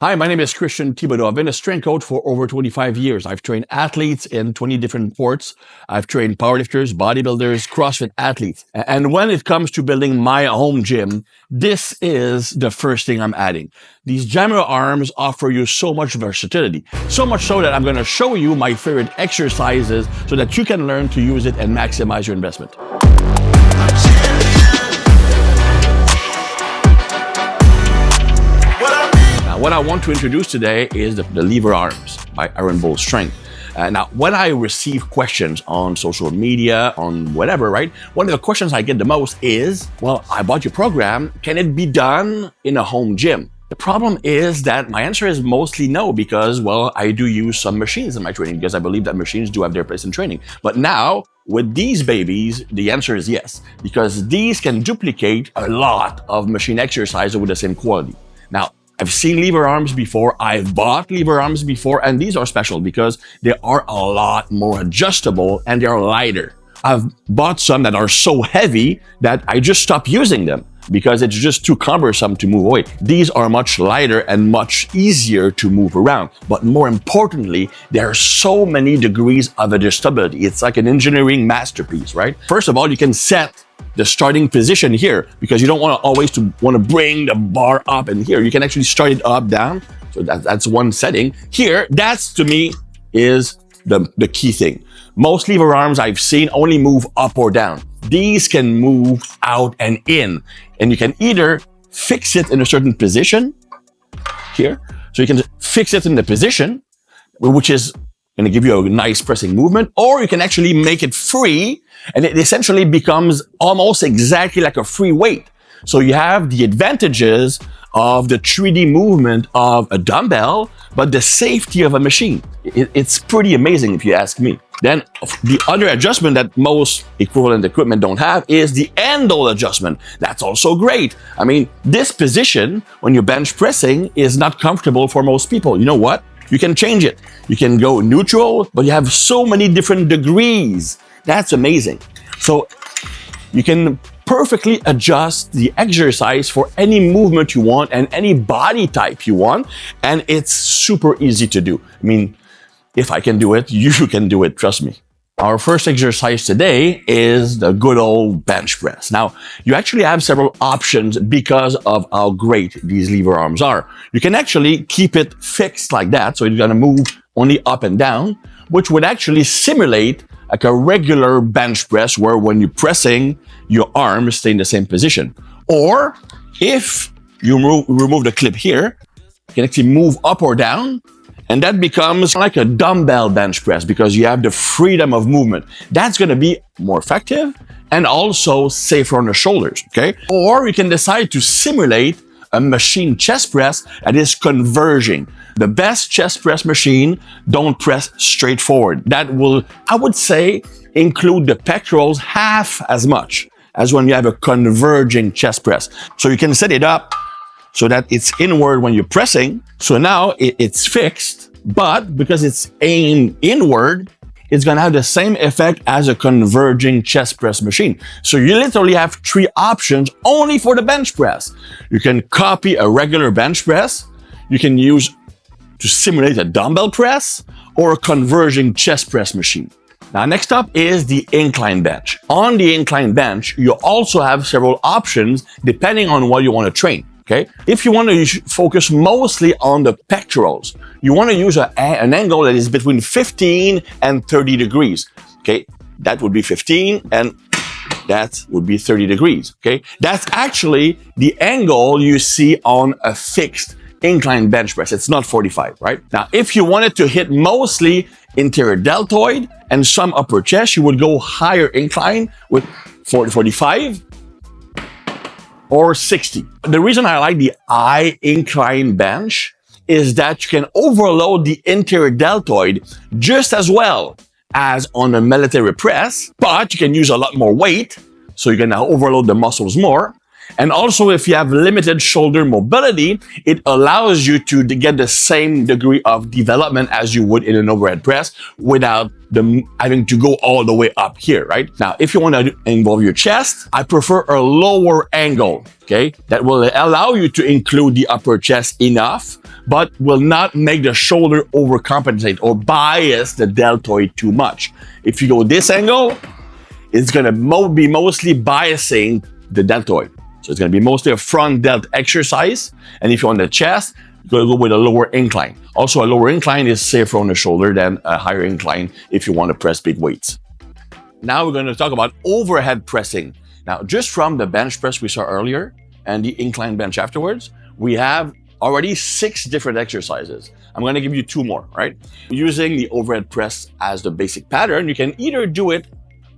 Hi, my name is Thibaudeau. I've been a strength coach for over 25 years. I've trained athletes in 20 different sports. I've trained powerlifters, bodybuilders, CrossFit athletes. And when it comes to building my home gym, this is the first thing I'm adding. These jammer arms offer you so much versatility, so much so that I'm going to show you my favorite exercises so that you can learn to use it and maximize your investment. What I want to introduce today is the lever arms by Iron Bull Strength. Now, when I receive questions on social media, on whatever, right? One of the questions I get the most is, well, I bought your program. Can it be done in a home gym? The problem is that my answer is mostly no, because, well, I do use some machines in my training because I believe that machines do have their place in training. But now, with these babies, the answer is yes, because these can duplicate a lot of machine exercise with the same quality. Now, I've seen lever arms before, I've bought lever arms before, and these are special because they are a lot more adjustable and they're lighter. I've bought some that are so heavy that I just stopped using them because it's just too cumbersome to move away. These are much lighter and much easier to move around. But more importantly, there are so many degrees of adjustability. It's like an engineering masterpiece, right? First of all, you can set the starting position here because you don't want to always want to bring the bar up and here. You can actually start it up, down. So that's one setting. Here, that's to me is the key thing. Most lever arms I've seen only move up or down. These can move out and in. And you can either fix it in a certain position here. So you can fix it in the position, which is going to give you a nice pressing movement, or you can actually make it free and it essentially becomes almost exactly like a free weight. So you have the advantages of the 3D movement of a dumbbell, but the safety of a machine. It's pretty amazing if you ask me. Then the other adjustment that most equivalent equipment don't have is the handle adjustment. That's also great. I mean, this position when you're bench pressing is not comfortable for most people. You know what? You can change it. You can go neutral, but you have so many different degrees. That's amazing. So you can perfectly adjust the exercise for any movement you want and any body type you want. And it's super easy to do. I mean, if I can do it, you can do it. Trust me. Our first exercise today is the good old bench press. Now, you actually have several options because of how great these lever arms are. You can actually keep it fixed like that, so you're going to move only up and down, which would actually simulate like a regular bench press where when you're pressing, your arms stay in the same position. Or if you remove the clip here, you can actually move up or down, and that becomes like a dumbbell bench press because you have the freedom of movement. That's going to be more effective and also safer on the shoulders, okay? Or you can decide to simulate a machine chest press that is converging. The best chest press machine don't press straight forward. That will, I would say, include the pectorals half as much as when you have a converging chest press. So you can set it up so that it's inward when you're pressing. So now it's fixed, but because it's aimed inward, it's going to have the same effect as a converging chest press machine. So you literally have three options only for the bench press. You can copy a regular bench press. You can use to simulate a dumbbell press or a converging chest press machine. Now, next up is the incline bench. On the incline bench, you also have several options depending on what you want to train. Okay. If you want to focus mostly on the pectorals, you want to use an angle that is between 15 and 30 degrees. Okay. That would be 15 and that would be 30 degrees. Okay. That's actually the angle you see on a fixed incline bench press. It's not 45, right? Now, if you wanted to hit mostly interior deltoid and some upper chest, you would go higher incline with 45 or 60. The reason I like the high incline bench is that you can overload the interior deltoid just as well as on a military press, but you can use a lot more weight, so you're gonna overload the muscles more. And also, if you have limited shoulder mobility, it allows you to get the same degree of development as you would in an overhead press without having to go all the way up here, right? Now, if you want to involve your chest, I prefer a lower angle, okay? That will allow you to include the upper chest enough, but will not make the shoulder overcompensate or bias the deltoid too much. If you go this angle, it's going to be mostly biasing the deltoid. So it's going to be mostly a front delt exercise. And if you're on the chest, you're going to go with a lower incline. Also, a lower incline is safer on the shoulder than a higher incline if you want to press big weights. Now we're going to talk about overhead pressing. Now, just from the bench press we saw earlier and the incline bench afterwards, we have already 6 different exercises. I'm going to give you 2 more, right? Using the overhead press as the basic pattern, you can either do it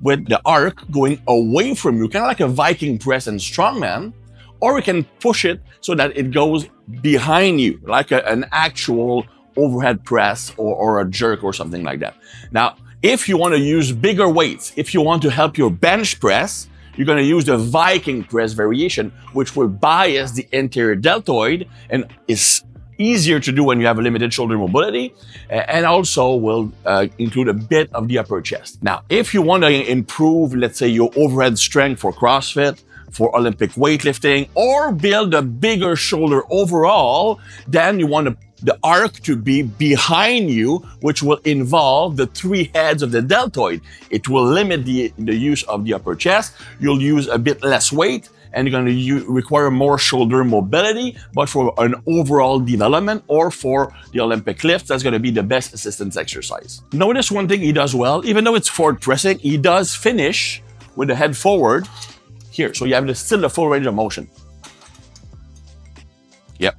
with the arc going away from you, kind of like a Viking press and strongman, or we can push it so that it goes behind you, like an actual overhead press or a jerk or something like that. Now, if you want to use bigger weights, if you want to help your bench press, you're going to use the Viking press variation, which will bias the anterior deltoid and is easier to do when you have a limited shoulder mobility, and also will include a bit of the upper chest. Now, if you want to improve, let's say, your overhead strength for CrossFit, for Olympic weightlifting, or build a bigger shoulder overall, then you want the arc to be behind you, which will involve the 3 heads of the deltoid. It will limit the use of the upper chest. You'll use a bit less weight, and you're going to require more shoulder mobility, but for an overall development or for the Olympic lifts, that's going to be the best assistance exercise. Notice one thing he does well, even though it's forward pressing, he does finish with the head forward here. So you have still the full range of motion. Yep.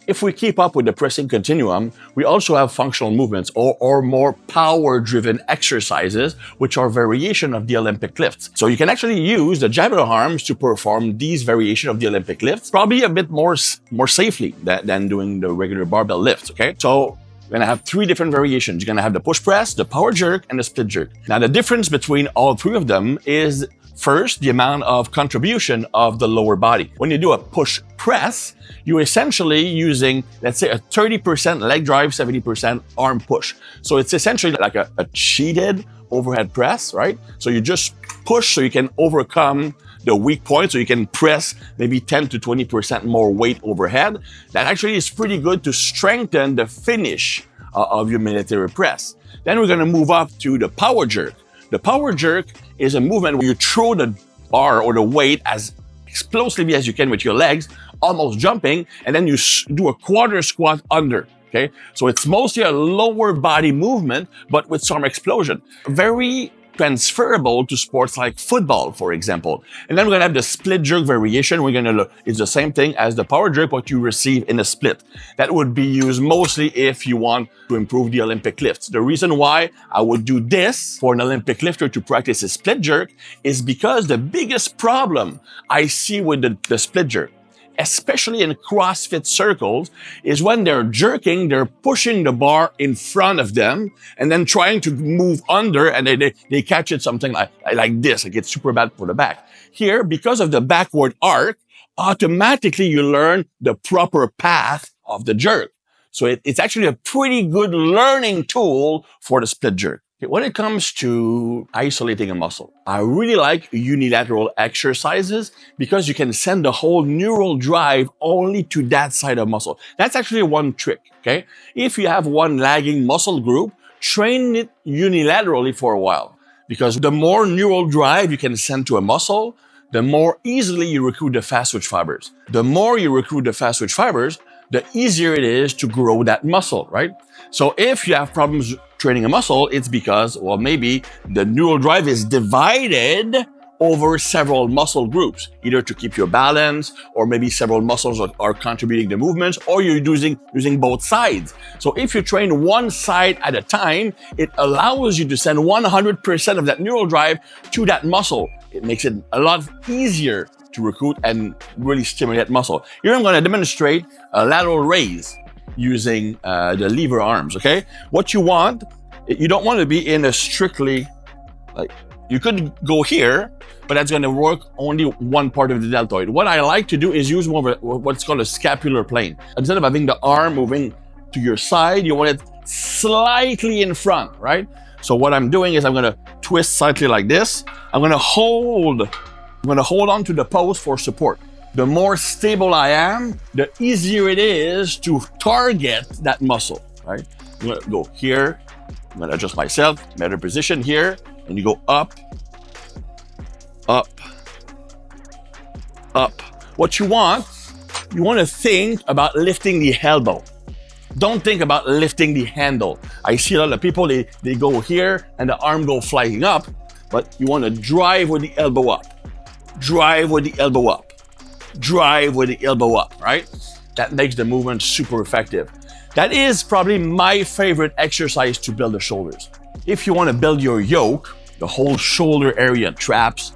If we keep up with the pressing continuum, we also have functional movements or more power-driven exercises, which are variation of the Olympic lifts. So you can actually use the javelin arms to perform these variation of the Olympic lifts, probably a bit more safely than doing the regular barbell lifts, okay? So we're going to have 3 different variations. You're going to have the push press, the power jerk, and the split jerk. Now, the difference between all 3 of them is, first, the amount of contribution of the lower body. When you do a push press, you're essentially using, let's say, a 30% leg drive, 70% arm push. So it's essentially like a cheated overhead press, right? So you just push so you can overcome the weak point, so you can press maybe 10 to 20% more weight overhead. That actually is pretty good to strengthen the finish of your military press. Then we're going to move up to the power jerk. The power jerk is a movement where you throw the bar or the weight as explosively as you can with your legs, almost jumping, and then you do a quarter squat under. Okay, so it's mostly a lower body movement, but with some explosion. Very transferable to sports like football, for example. And then we're gonna have the split jerk variation. It's the same thing as the power jerk, what you receive in a split. That would be used mostly if you want to improve the Olympic lifts. The reason why I would do this for an Olympic lifter to practice a split jerk is because the biggest problem I see with the split jerk, especially in CrossFit circles, is when they're jerking, they're pushing the bar in front of them and then trying to move under, and they catch it something like this. Like, it's super bad for the back. Here, because of the backward arc, automatically you learn the proper path of the jerk. So it's actually a pretty good learning tool for the split jerk. When it comes to isolating a muscle, I really like unilateral exercises because you can send the whole neural drive only to that side of muscle. That's actually one trick, okay? If you have one lagging muscle group, train it unilaterally for a while, because the more neural drive you can send to a muscle, the more easily you recruit the fast twitch fibers. The more you recruit the fast twitch fibers, the easier it is to grow that muscle, right? So if you have problems training a muscle, it's because, well, maybe the neural drive is divided over several muscle groups, either to keep your balance, or maybe several muscles are contributing to movements, or you're using both sides. So if you train one side at a time, it allows you to send 100% of that neural drive to that muscle. It makes it a lot easier to recruit and really stimulate muscle. Here I'm going to demonstrate a lateral raise using the lever arms, okay? What you don't want to be in a strictly like You could go here, but that's going to work only one part of the deltoid. What I like to do is use more of what's called a scapular plane. Instead of having the arm moving to your side, you want it slightly in front, right? So what I'm doing is I'm going to twist slightly like this. I'm going to hold on to the post for support. The more stable I am, the easier it is to target that muscle, right? I'm going to go here. I'm going to adjust myself, better position here. And you go up, up, up. What you want to think about lifting the elbow. Don't think about lifting the handle. I see a lot of people, they go here and the arm go flying up, but you want to drive with the elbow up. Drive with the elbow up. Drive with the elbow up, right? That makes the movement super effective. That is probably my favorite exercise to build the shoulders. If you want to build your yoke, the whole shoulder area, traps,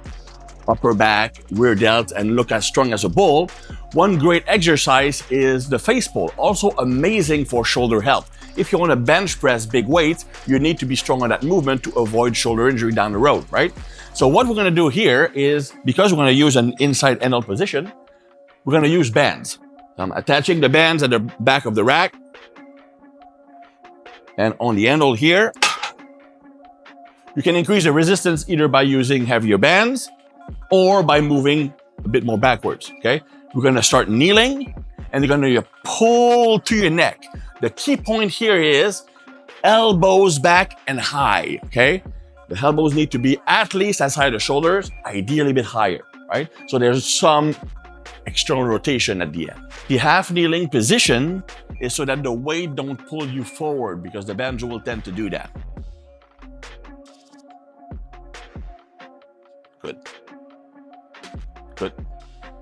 upper back, rear delt, and look as strong as a bull, one great exercise is the face pull, also amazing for shoulder health. If you want to bench press big weights, you need to be strong on that movement to avoid shoulder injury down the road, right? So what we're going to do here is, because we're going to use an inside handle position, we're going to use bands. I'm attaching the bands at the back of the rack. And on the handle here, you can increase the resistance either by using heavier bands or by moving a bit more backwards, okay? We're gonna start kneeling and you're gonna pull to your neck. The key point here is elbows back and high, okay? The elbows need to be at least as high as the shoulders, ideally a bit higher, right? So there's some external rotation at the end. The half kneeling position is so that the weight don't pull you forward, because the banjo will tend to do that. Good. Good.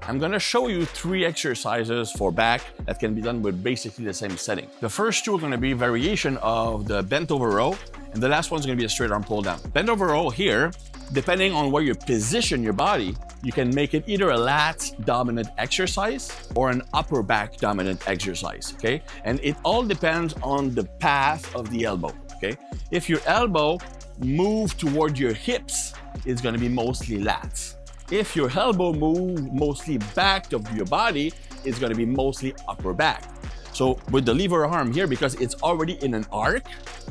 I'm going to show you 3 exercises for back that can be done with basically the same setting. The first 2 are going to be variation of the bent over row, and the last one's going to be a straight arm pull down. Bent over row here, depending on where you position your body, you can make it either a lats dominant exercise or an upper back dominant exercise, okay? And it all depends on the path of the elbow, okay? If your elbow moves toward your hips, it's going to be mostly lats. If your elbow moves mostly back of your body, it's going to be mostly upper back. So with the lever arm here, because it's already in an arc,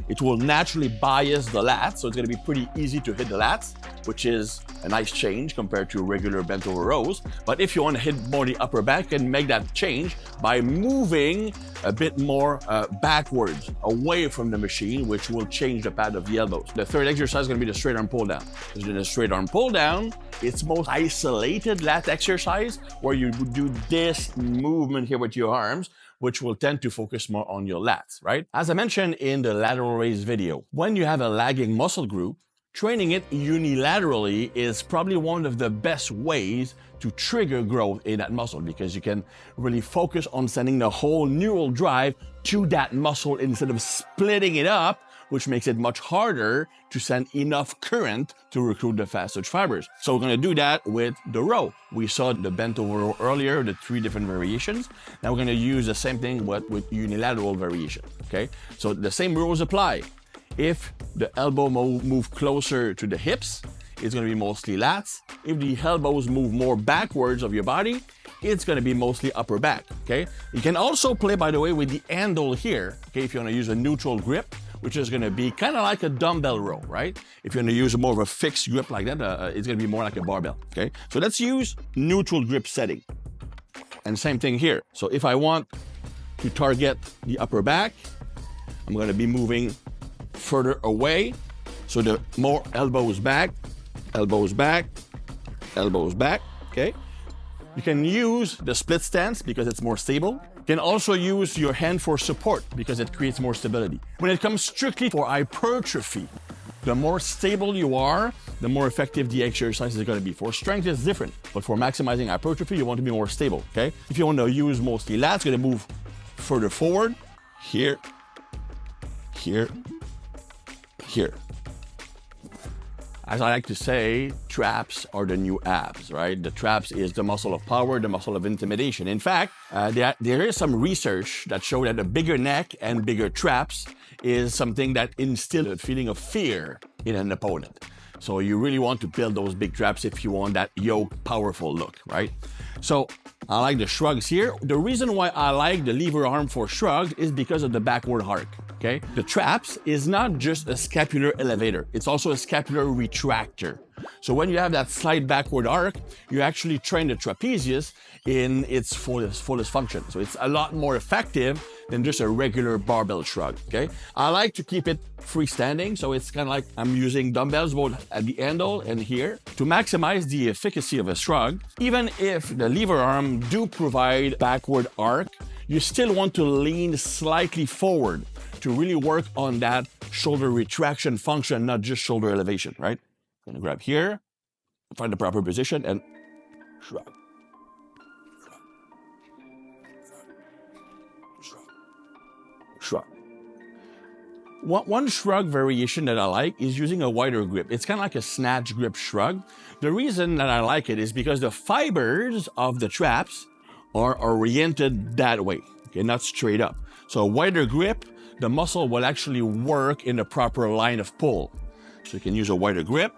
it will naturally bias the lats. So it's going to be pretty easy to hit the lats, which is a nice change compared to regular bent over rows. But if you want to hit more the upper back, you can make that change by moving a bit more backwards, away from the machine, which will change the path of the elbows. The third exercise is going to be the straight arm pull down. Because in the straight arm pull down, it's most isolated lat exercise where you do this movement here with your arms, which will tend to focus more on your lats, right? As I mentioned in the lateral raise video, when you have a lagging muscle group, training it unilaterally is probably one of the best ways to trigger growth in that muscle, because you can really focus on sending the whole neural drive to that muscle instead of splitting it up, which makes it much harder to send enough current to recruit the fast twitch fibers. So we're gonna do that with the row. We saw the bent over row earlier, the 3 different variations. Now we're gonna use the same thing with unilateral variation, okay? So the same rules apply. If the elbow move closer to the hips, it's gonna be mostly lats. If the elbows move more backwards of your body, it's gonna be mostly upper back, okay? You can also play, by the way, with the handle here, okay? If you wanna use a neutral grip, which is gonna be kind of like a dumbbell row, right? If you're gonna use more of a fixed grip like that, it's gonna be more like a barbell, okay? So let's use neutral grip setting. And same thing here. So if I want to target the upper back, I'm gonna be moving further away. So the more elbows back, elbows back, elbows back, okay? You can use the split stance because it's more stable. You can also use your hand for support because it creates more stability. When it comes strictly for hypertrophy, the more stable you are, the more effective the exercise is going to be. For strength, it's different, but for maximizing hypertrophy, you want to be more stable, okay? If you want to use mostly lats, you're going to move further forward, here, here, here. As I like to say, traps are the new abs, right? The traps is the muscle of power, the muscle of intimidation. In fact, there is some research that show that a bigger neck and bigger traps is something that instills a feeling of fear in an opponent. So you really want to build those big traps if you want that yoke powerful look, right? So I like the shrugs here. The reason why I like the lever arm for shrugs is because of the backward arc, okay? The traps is not just a scapular elevator, it's also a scapular retractor. So when you have that slight backward arc, you actually train the trapezius in its fullest function. So it's a lot more effective than just a regular barbell shrug, okay? I like to keep it freestanding, so it's kind of like I'm using dumbbells both at the handle and here to maximize the efficacy of a shrug. Even if the lever arm do provide backward arc, you still want to lean slightly forward to really work on that shoulder retraction function, not just shoulder elevation, right? I'm gonna grab here, find the proper position, and shrug. Shrug. One shrug variation that I like is using a wider grip. It's kind of like a snatch grip shrug. The reason that I like it is because the fibers of the traps are oriented that way, okay, not straight up. So a wider grip, the muscle will actually work in the proper line of pull. So you can use a wider grip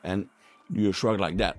and do a shrug like that.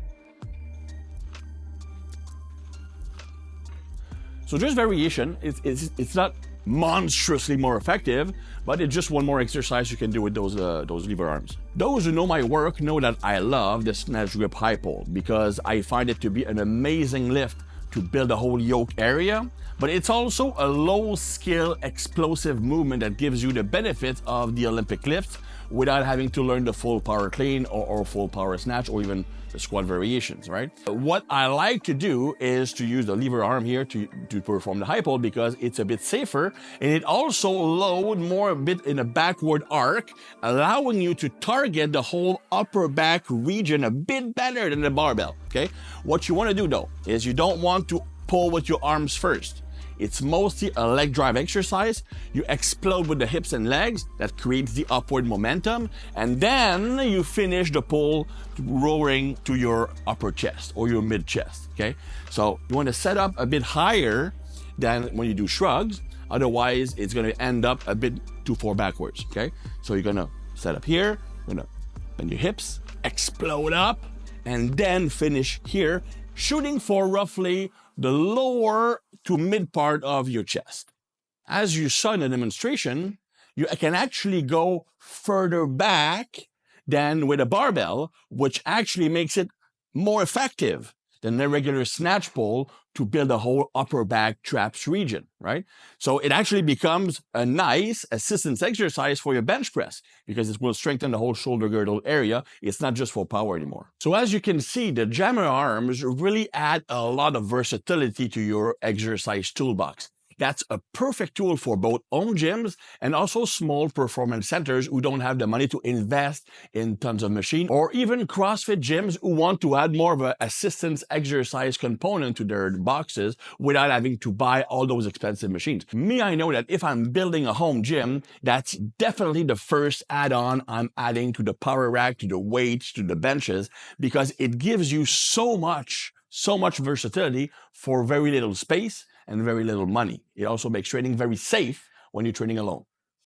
So just variation, it's not monstrously more effective, but it's just one more exercise you can do with those lever arms. Those who know my work know that I love the snatch grip high pull because I find it to be an amazing lift to build a whole yoke area, but it's also a low skill explosive movement that gives you the benefits of the Olympic lift without having to learn the full power clean or full power snatch or even the squat variations, right? What I like to do is to use the lever arm here to perform the high pull because it's a bit safer and it also load more a bit in a backward arc, allowing you to target the whole upper back region a bit better than the barbell, okay? What you want to do though is you don't want to pull with your arms first. It's mostly a leg drive exercise. You explode with the hips and legs, that creates the upward momentum, and then you finish the pull rolling to your upper chest or your mid chest, okay? So you want to set up a bit higher than when you do shrugs, otherwise it's gonna end up a bit too far backwards, okay? So you're gonna set up here, you're gonna bend your hips, explode up, and then finish here, shooting for roughly the lower to mid part of your chest. As you saw in the demonstration, you can actually go further back than with a barbell, which actually makes it more effective than the regular snatch pull to build a whole upper back traps region, right? So it actually becomes a nice assistance exercise for your bench press because it will strengthen the whole shoulder girdle area. It's not just for power anymore. So as you can see, the jammer arms really add a lot of versatility to your exercise toolbox. That's a perfect tool for both home gyms and also small performance centers who don't have the money to invest in tons of machines, or even CrossFit gyms who want to add more of an assistance exercise component to their boxes without having to buy all those expensive machines. Me, I know that if I'm building a home gym, that's definitely the first add-on I'm adding to the power rack, to the weights, to the benches, because it gives you so much versatility for very little space and very little money. It also makes training very safe when you're training alone.